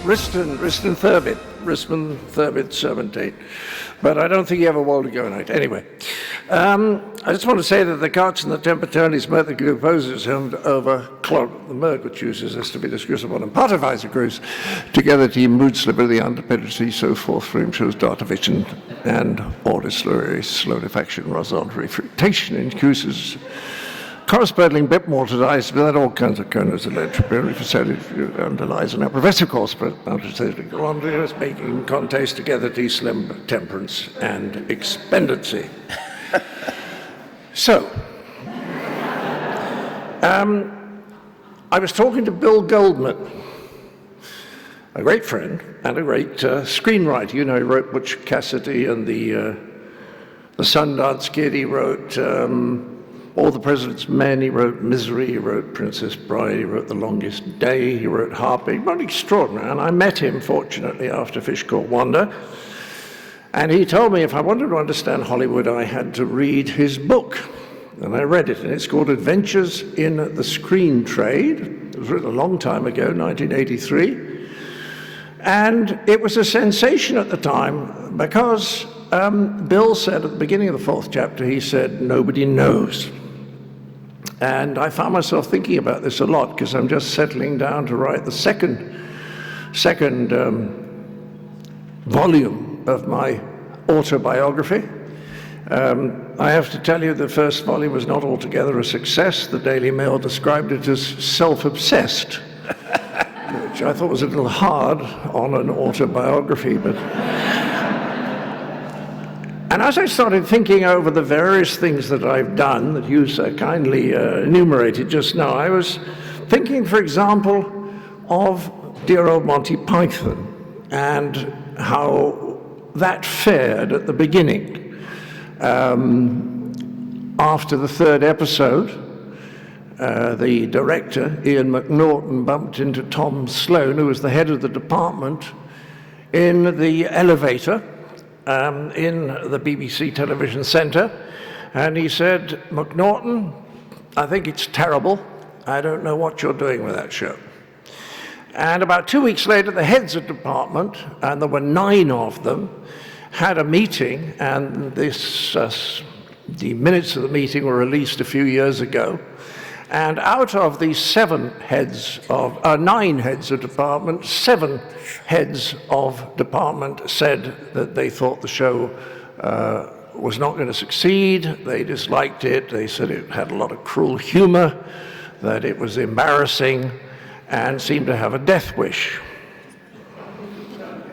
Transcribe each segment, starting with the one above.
Risman Thurbit Serpentine. But I don't think he ever wore a go night. Anyway, I just want to say that the Karts and the Tempertonis met the composers and over Clog, the Merg, which uses us to be discussable and Potiphizing Cruise, together team mood slipper, the underpedity, so forth, frame shows data vision and order slow diffaction, horizontal friction increases. Corresponding bit more to ice, but that all kinds of kernels of electric facility underlies an progressive course, but is making contest together to slim temperance and expendency. So, I was talking to Bill Goldman, a great friend and a great screenwriter. You know, he wrote Butch Cassidy and the Sundance Kid. He wrote All the President's Men, he wrote Misery, he wrote Princess Bride, he wrote The Longest Day, he wrote Harpy, but extraordinary. And I met him, fortunately, after Fish Called Wanda. And he told me if I wanted to understand Hollywood, I had to read his book. And I read it, and it's called Adventures in the Screen Trade. It was written a long time ago, 1983. And it was a sensation at the time because Bill said at the beginning of the 4th chapter, he said, nobody knows. And I found myself thinking about this a lot because I'm just settling down to write the second volume of my autobiography. I have to tell you the first volume was not altogether a success. The Daily Mail described it as self-obsessed, which I thought was a little hard on an autobiography, but... And as I started thinking over the various things that I've done that you so kindly enumerated just now, I was thinking, for example, of dear old Monty Python and how that fared at the beginning. After the 3rd episode, the director, Ian McNaughton, bumped into Tom Sloan, who was the head of the department, in the elevator in the BBC Television Centre, and he said, McNaughton, I think it's terrible. I don't know what you're doing with that show. And about 2 weeks later, the heads of department, and there were 9 of them, had a meeting, and the minutes of the meeting were released a few years ago. And out of the 9 heads of department, 7 heads of department said that they thought the show was not going to succeed. They disliked it. They said it had a lot of cruel humor, that it was embarrassing, and seemed to have a death wish.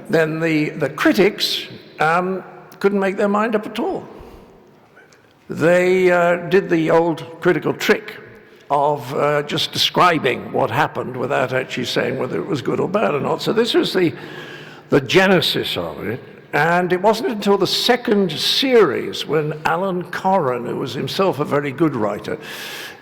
Then the critics couldn't make their mind up at all. They did the old critical trick of just describing what happened without actually saying whether it was good or bad or not. So this was the genesis of it. And it wasn't until the 2nd series when Alan Corran, who was himself a very good writer,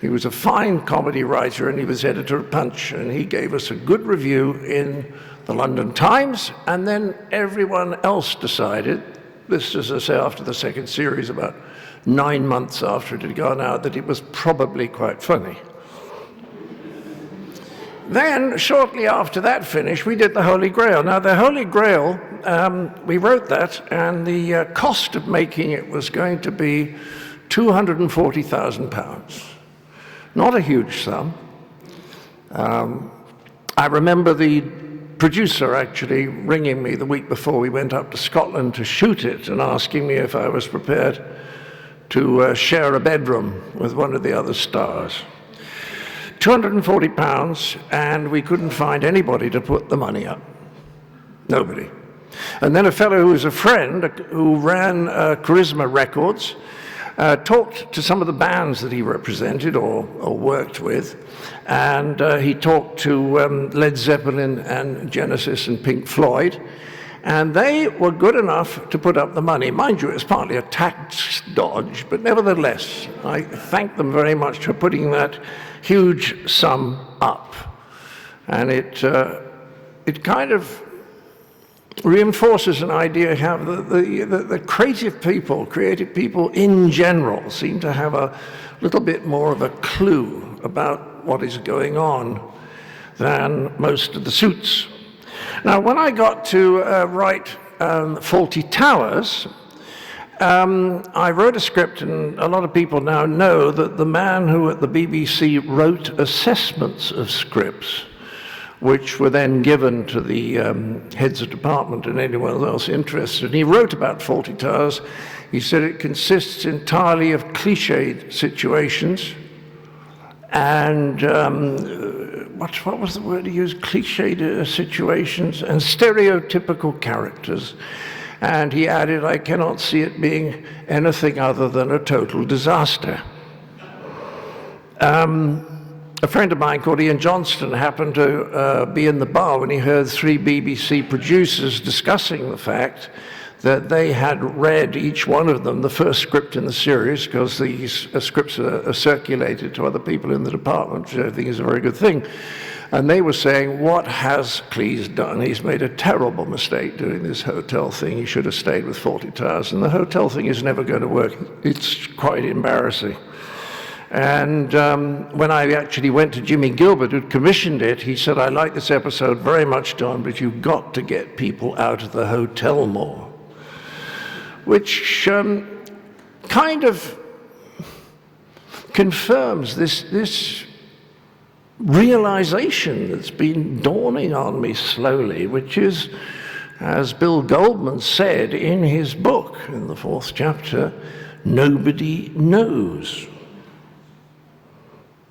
he was a fine comedy writer and he was editor of Punch, and he gave us a good review in the London Times, and then everyone else decided, this is, as I say, after the 2nd series, about 9 months after it had gone out, that it was probably quite funny. Then, shortly after that finished, we did the Holy Grail. Now, the Holy Grail, we wrote that, and the cost of making it was going to be £240,000. Not a huge sum. I remember the producer actually ringing me the week before we went up to Scotland to shoot it and asking me if I was prepared to share a bedroom with one of the other stars. £240, and we couldn't find anybody to put the money up. Nobody. And then a fellow who was a friend who ran Charisma Records talked to some of the bands that he represented or worked with, and he talked to Led Zeppelin and Genesis and Pink Floyd, and they were good enough to put up the money. Mind you, it was partly a tax dodge, but nevertheless, I thank them very much for putting that huge sum up. And it kind of reinforces an idea how the creative people in general seem to have a little bit more of a clue about what is going on than most of the suits. Now, when I got to write Fawlty Towers, I wrote a script, and a lot of people now know that the man who at the BBC wrote assessments of scripts, which were then given to the heads of department and anyone else interested. And he wrote about Fawlty Towers. He said it consists entirely of cliched situations and, what was the word he used? Cliched situations and stereotypical characters. And he added, I cannot see it being anything other than a total disaster. A friend of mine called Ian Johnston happened to be in the bar when he heard 3 BBC producers discussing the fact that they had read, each one of them, the first script in the series, because these scripts are circulated to other people in the department, which I think is a very good thing. And they were saying, what has Cleese done? He's made a terrible mistake doing this hotel thing. He should have stayed with Fawlty Towers. And the hotel thing is never going to work. It's quite embarrassing. And when I actually went to Jimmy Gilbert, who'd commissioned it, he said, I like this episode very much, Don, but you've got to get people out of the hotel more. Which kind of confirms this realization that's been dawning on me slowly, which is, as Bill Goldman said in his book, in the 4th chapter, nobody knows.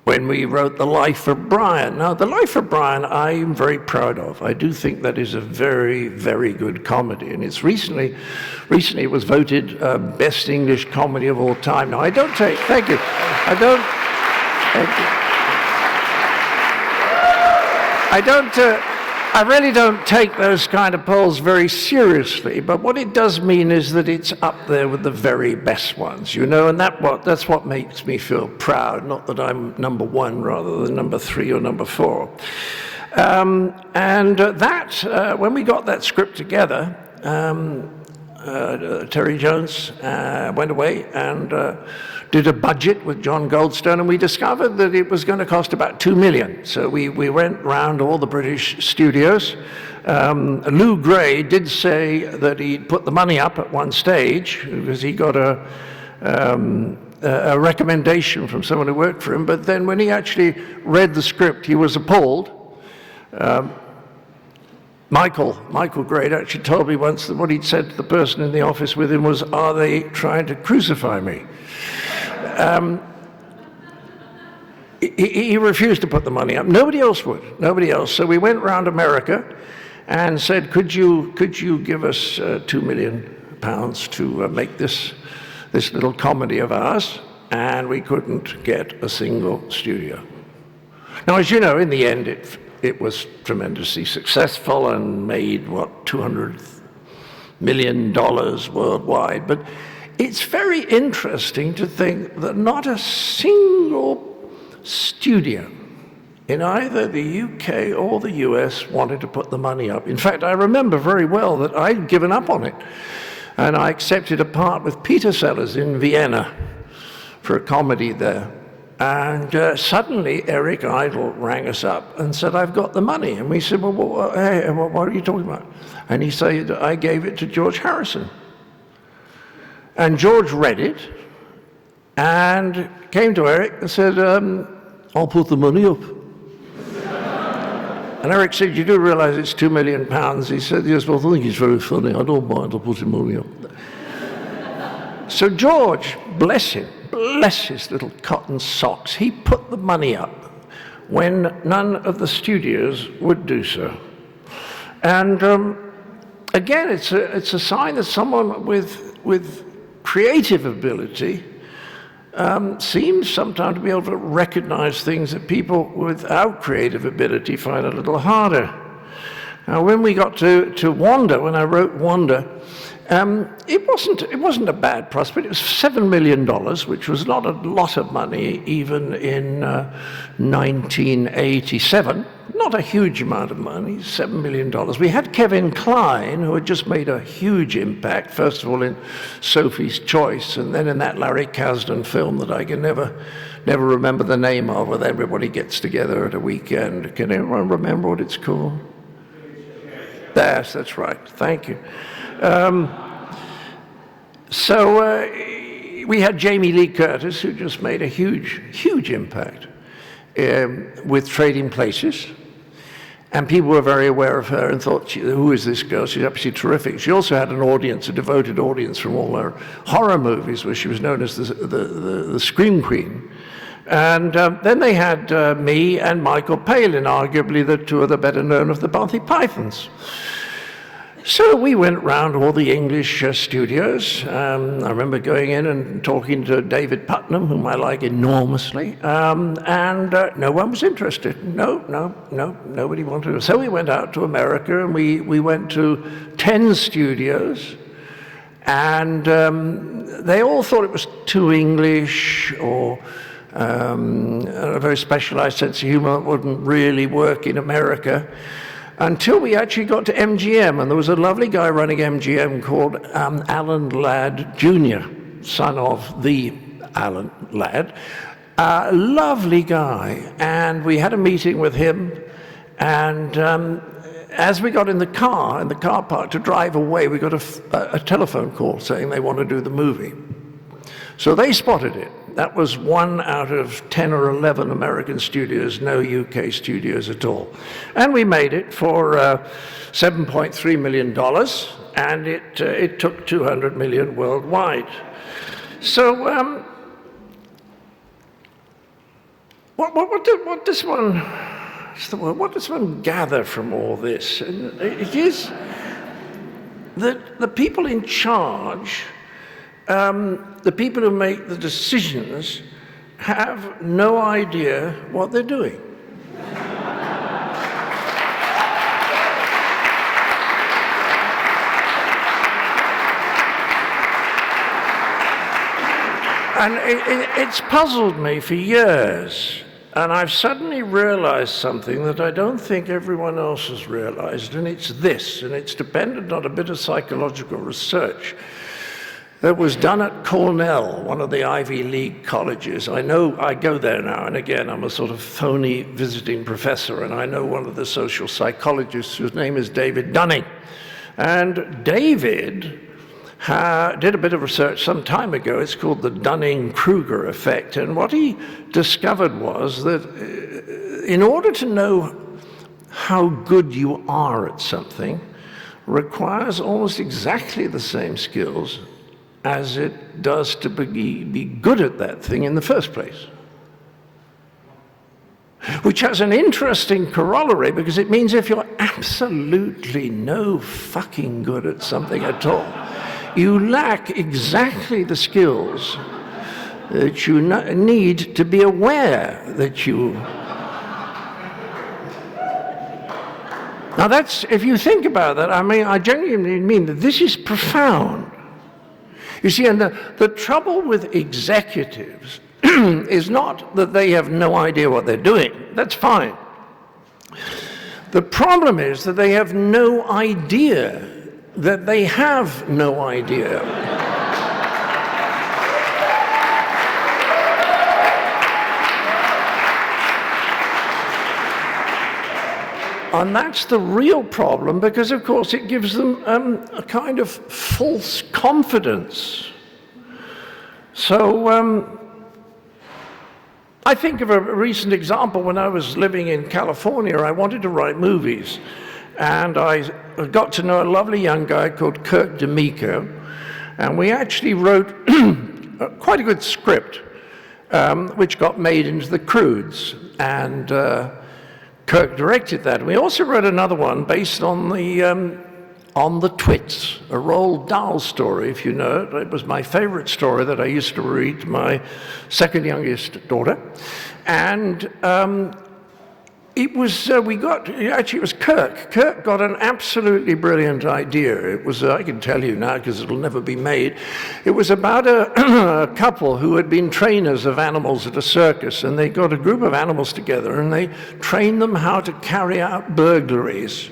When we wrote The Life of Brian. Now, The Life of Brian, I'm very proud of. I do think that is a very, very good comedy. And it's recently it was voted best English comedy of all time. Now, thank you. I really don't take those kind of polls very seriously, but what it does mean is that it's up there with the very best ones, you know, and that's what makes me feel proud, not that I'm number 1 rather than number 3 or number 4. When we got that script together, Terry Jones went away and did a budget with John Goldstone, and we discovered that it was going to cost about $2 million. So we went round all the British studios. Lou Gray did say that he'd put the money up at one stage because he got a recommendation from someone who worked for him, but then when he actually read the script, he was appalled. Michael Gray actually told me once that what he'd said to the person in the office with him was, are they trying to crucify me? He refused to put the money up. Nobody else would. Nobody else. So we went around America and said, could you give us £2 million to make this little comedy of ours? And we couldn't get a single studio. Now, as you know, in the end, it was tremendously successful and made, $200 million worldwide. But it's very interesting to think that not a single studio in either the UK or the US wanted to put the money up. In fact, I remember very well that I'd given up on it, and I accepted a part with Peter Sellers in Vienna for a comedy there. And suddenly Eric Idle rang us up and said, I've got the money. And we said, well, hey, what are you talking about? And he said, I gave it to George Harrison. And George read it and came to Eric and said, I'll put the money up. And Eric said, you do realize it's £2 million? He said, yes, well, I think it's very funny. I don't mind, I'll put the money up. So George, bless him, bless his little cotton socks, he put the money up when none of the studios would do so. And again, it's a sign that someone with creative ability seems sometimes to be able to recognize things that people without creative ability find a little harder. Now, when we got to Wanda, when I wrote Wanda, it wasn't a bad prospect. It was $7 million, which was not a lot of money even in 1987. Not a huge amount of money, $7 million. We had Kevin Kline, who had just made a huge impact, first of all in Sophie's Choice, and then in that Larry Kasdan film that I can never remember the name of, where everybody gets together at a weekend. Can anyone remember what it's called? Yes, that's right. Thank you. So we had Jamie Lee Curtis, who just made a huge, huge impact with Trading Places. And people were very aware of her and thought, who is this girl? She's absolutely terrific. She also had an audience, a devoted audience from all her horror movies, where she was known as the Scream Queen. And then they had me and Michael Palin, arguably the two of the better known of the Monty Pythons. So we went round all the English studios. I remember going in and talking to David Putnam, whom I like enormously, and no one was interested. Nobody wanted to. So we went out to America, and we went to 10 studios, and they all thought it was too English, or a very specialized sense of humor that wouldn't really work in America. Until we actually got to MGM, and there was a lovely guy running MGM called Alan Ladd Jr., son of the Alan Ladd. A lovely guy, and we had a meeting with him, and as we got in the car park to drive away, we got a telephone call saying they want to do the movie. So they spotted it. That was 1 out of 10 or 11 American studios, no UK studios at all. And we made it for $7.3 million, and it took 200 million worldwide. So what does one gather from all this? And it is that the people in charge, the people who make the decisions, have no idea what they're doing. And it's puzzled me for years, and I've suddenly realized something that I don't think everyone else has realized, and it's this, and it's dependent on a bit of psychological research that was done at Cornell, one of the Ivy League colleges. I know, I go there now and again. I'm a sort of phony visiting professor, and I know one of the social psychologists whose name is David Dunning. And David did a bit of research some time ago. It's called the Dunning-Kruger effect. And what he discovered was that in order to know how good you are at something, requires almost exactly the same skills as it does to be good at that thing in the first place. Which has an interesting corollary, because it means if you're absolutely no fucking good at something at all, you lack exactly the skills that you need to be aware that you... Now that's, if you think about that, I mean, I genuinely mean that this is profound. You see, and the trouble with executives is not that they have no idea what they're doing. That's fine. The problem is that they have no idea that they have no idea. And that's the real problem, because of course it gives them a kind of false confidence. So I think of a recent example. When I was living in California, I wanted to write movies. And I got to know a lovely young guy called Kirk D'Amico. And we actually wrote quite a good script, which got made into The Croods. And Kirk directed that. We also wrote another one based on the Twits, a Roald Dahl story, if you know it. It was my favorite story that I used to read to my second youngest daughter. And it was, it was Kirk. Kirk got an absolutely brilliant idea. It was, I can tell you now because it'll never be made. It was about a couple who had been trainers of animals at a circus, and they got a group of animals together and they trained them how to carry out burglaries.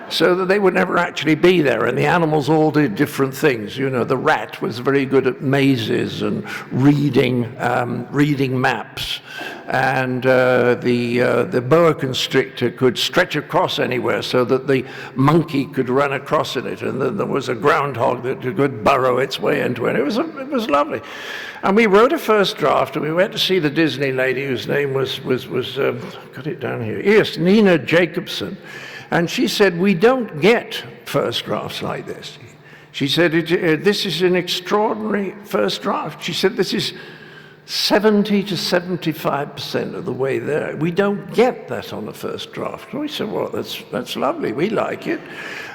so that they would never actually be there, and the animals all did different things. You know, the rat was very good at mazes and reading maps, and the boa constrictor could stretch across anywhere so that the monkey could run across in it, and then there was a groundhog that could burrow its way into it. It was lovely. And we wrote a first draft, and we went to see the Disney lady whose name was got it down here. Yes, Nina Jacobson. And she said, we don't get first drafts like this. She said, this is an extraordinary first draft. She said, this is 70 to 75% of the way there. We don't get that on the first draft. And we said, well, that's lovely. We like it.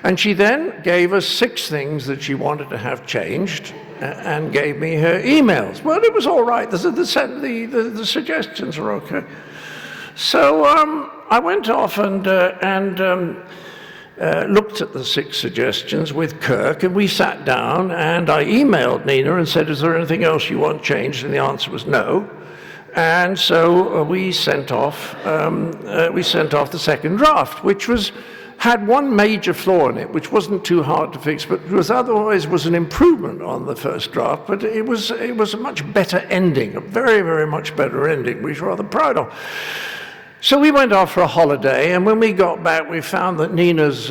And she then gave us 6 things that she wanted to have changed and gave me her emails. Well, it was all right. The suggestions were okay. So I went off and looked at the 6 suggestions with Kirk, and we sat down, and I emailed Nina and said, is there anything else you want changed? And the answer was no. And so we sent off the second draft, which had one major flaw in it, which wasn't too hard to fix, but otherwise was an improvement on the first draft. But it was a much better ending, a very, very much better ending, which we're rather proud of. So we went off for a holiday, and when we got back, we found that Nina's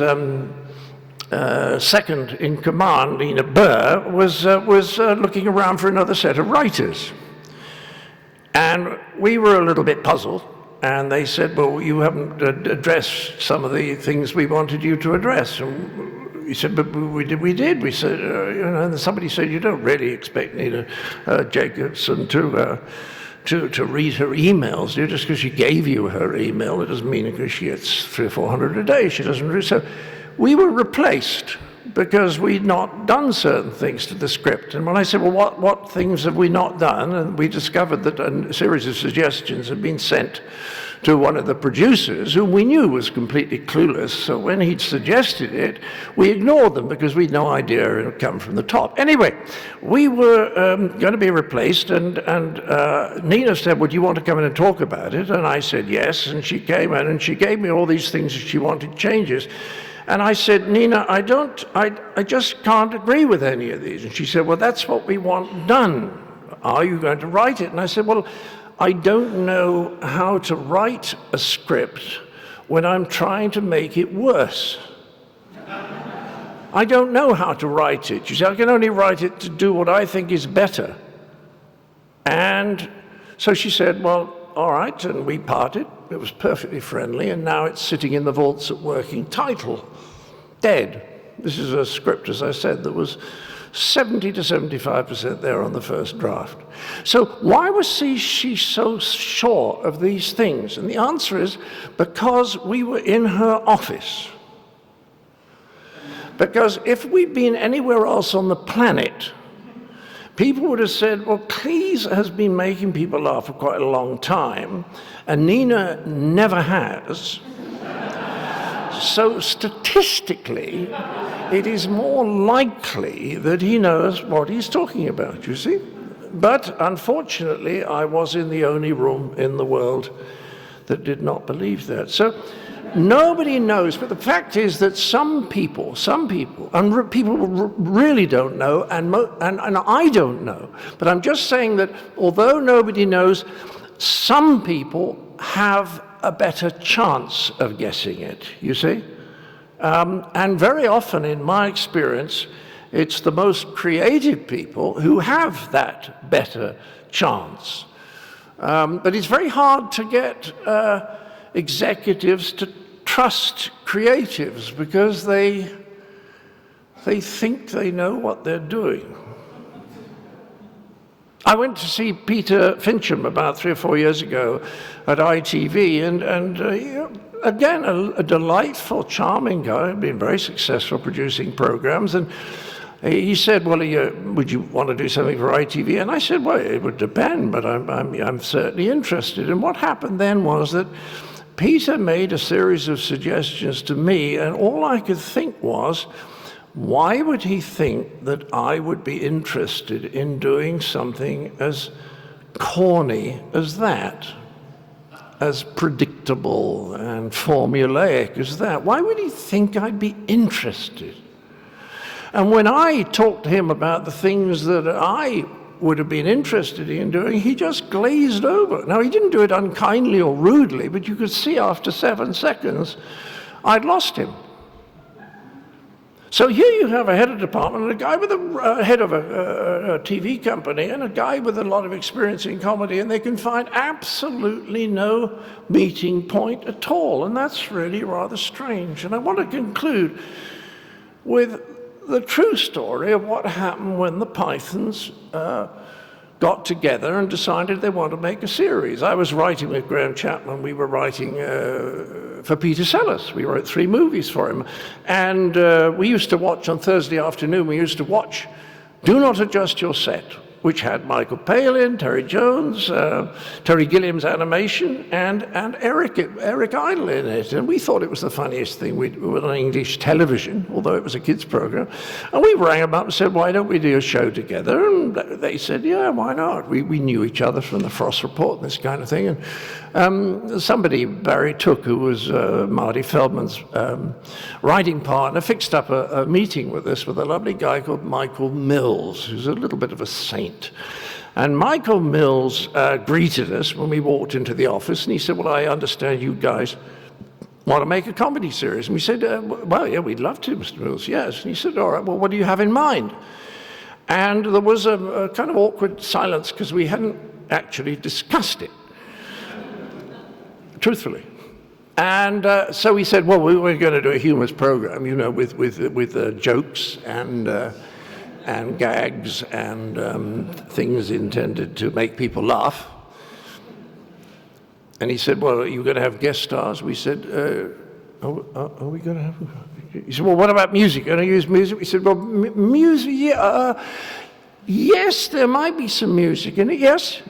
second in command, Nina Burr, was looking around for another set of writers. And we were a little bit puzzled, and they said, well, you haven't addressed some of the things we wanted you to address. And we said, but we did. We said, and somebody said, you don't really expect Nina Jacobson to read her emails. Just because she gave you her email, it doesn't mean because she gets 300 or 400 a day, she doesn't read. So we were replaced because we'd not done certain things to the script. And when I said, well, what things have we not done? And we discovered that a series of suggestions had been sent to one of the producers, whom we knew was completely clueless. So when he'd suggested it, we ignored them because we'd no idea it had come from the top. Anyway, we were going to be replaced, and Nina said, well, do you want to come in and talk about it? And I said, yes. And she came in and she gave me all these things that she wanted changes. And I said, Nina, I just can't agree with any of these. And she said, well, that's what we want done. Are you going to write it? And I said, well, I don't know how to write a script when I'm trying to make it worse. I don't know how to write it. She said, I can only write it to do what I think is better. And so she said, well, all right, and we parted. It was perfectly friendly, and now it's sitting in the vaults at working title. Dead. This is a script, as I said, that was 70 to 75% there on the first draft. So why was she so sure of these things? And the answer is because we were in her office. Because if we'd been anywhere else on the planet, people would have said, well, Cleese has been making people laugh for quite a long time, and Nina never has. So statistically, it is more likely that he knows what he's talking about, you see? But unfortunately, I was in the only room in the world that did not believe that. So nobody knows, but the fact is that some people, and people really don't know, and I don't know. But I'm just saying that although nobody knows, some people have a better chance of guessing it, you see? And very often, in my experience, it's the most creative people who have that better chance. But it's very hard to get executives to trust creatives because they think they know what they're doing. I went to see Peter Fincham about 3 or 4 years ago at ITV, and again, a delightful, charming guy, been very successful producing programs, and he said, well, would you want to do something for ITV? And I said, well, it would depend, but I'm certainly interested. And what happened then was that Peter made a series of suggestions to me, and all I could think was, why would he think that I would be interested in doing something as corny as that, as predictable and and formulaic as that. Why would he think I'd be interested? And when I talked to him about the things that I would have been interested in doing, he just glazed over. Now, he didn't do it unkindly or rudely, but you could see after 7 seconds, I'd lost him. So here you have a head of department and a guy with a head of a TV company and a guy with a lot of experience in comedy, and they can find absolutely no meeting point at all. And that's really rather strange. And I want to conclude with the true story of what happened when the Pythons got together and decided they wanted to make a series. I was writing with Graham Chapman. We were writing for Peter Sellers. We wrote 3 movies for him. And we used to watch on Thursday afternoon, we used to watch Do Not Adjust Your Set, which had Michael Palin, Terry Jones, Terry Gilliam's animation, and Eric Idle in it. And we thought it was the funniest thing on English television, although it was a kids' program. And we rang them up and said, why don't we do a show together? And they said, yeah, why not? We knew each other from the Frost Report and this kind of thing. And somebody, Barry Took, who was Marty Feldman's writing partner, fixed up a meeting with us with a lovely guy called Michael Mills, who's a little bit of a saint. And Michael Mills greeted us when we walked into the office, and he said, well, I understand you guys want to make a comedy series. And we said, well, yeah, we'd love to, Mr. Mills, yes. And he said, all right, well, what do you have in mind? And there was a kind of awkward silence because we hadn't actually discussed it, truthfully. And so we said, well, we were going to do a humorous program, you know, with jokes and gags and things intended to make people laugh. And he said, well, are you going to have guest stars? We said, are we going to have... He said, well, what about music? Going to use music? We said, well, music, yeah, yes, there might be some music in it, yes.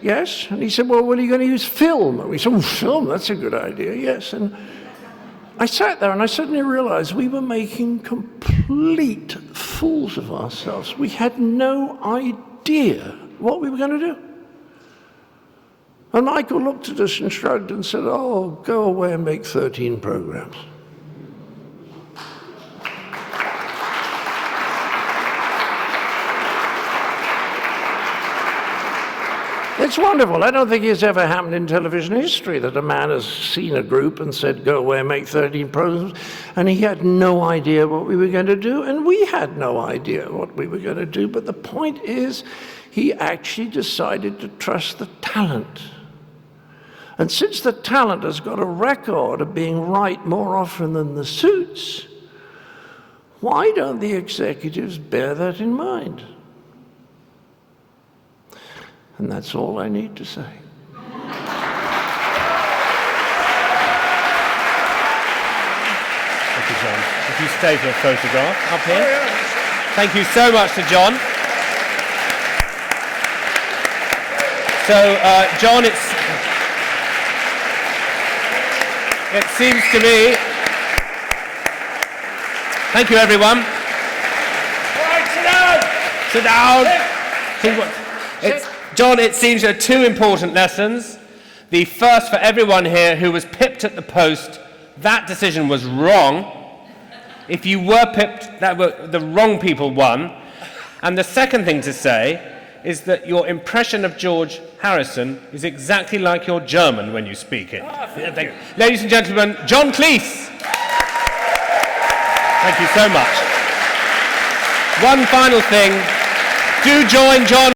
And he said, well, are you going to use film? And we said, oh, film, that's a good idea, yes. And I sat there and I suddenly realized we were making complete fools of ourselves. We had no idea what we were going to do. And Michael looked at us and shrugged and said, oh, go away and make 13 programs. It's wonderful. I don't think it's ever happened in television history that a man has seen a group and said, go away and make 13 programs, and he had no idea what we were going to do, and we had no idea what we were going to do. But the point is, he actually decided to trust the talent. And since the talent has got a record of being right more often than the suits, why don't the executives bear that in mind? And that's all I need to say. Thank you, John. If you stay for a photograph up here. Oh, yeah. Thank you so much to John. So, John, it seems to me... Thank you, everyone. All right, sit down. Sit down. John, it seems there are 2 important lessons. The first for everyone here who was pipped at the post, that decision was wrong. If you were pipped, the wrong people won. And the second thing to say is that your impression of George Harrison is exactly like your German when you speak it. Ladies and gentlemen, John Cleese. Thank you so much. One final thing. Do join John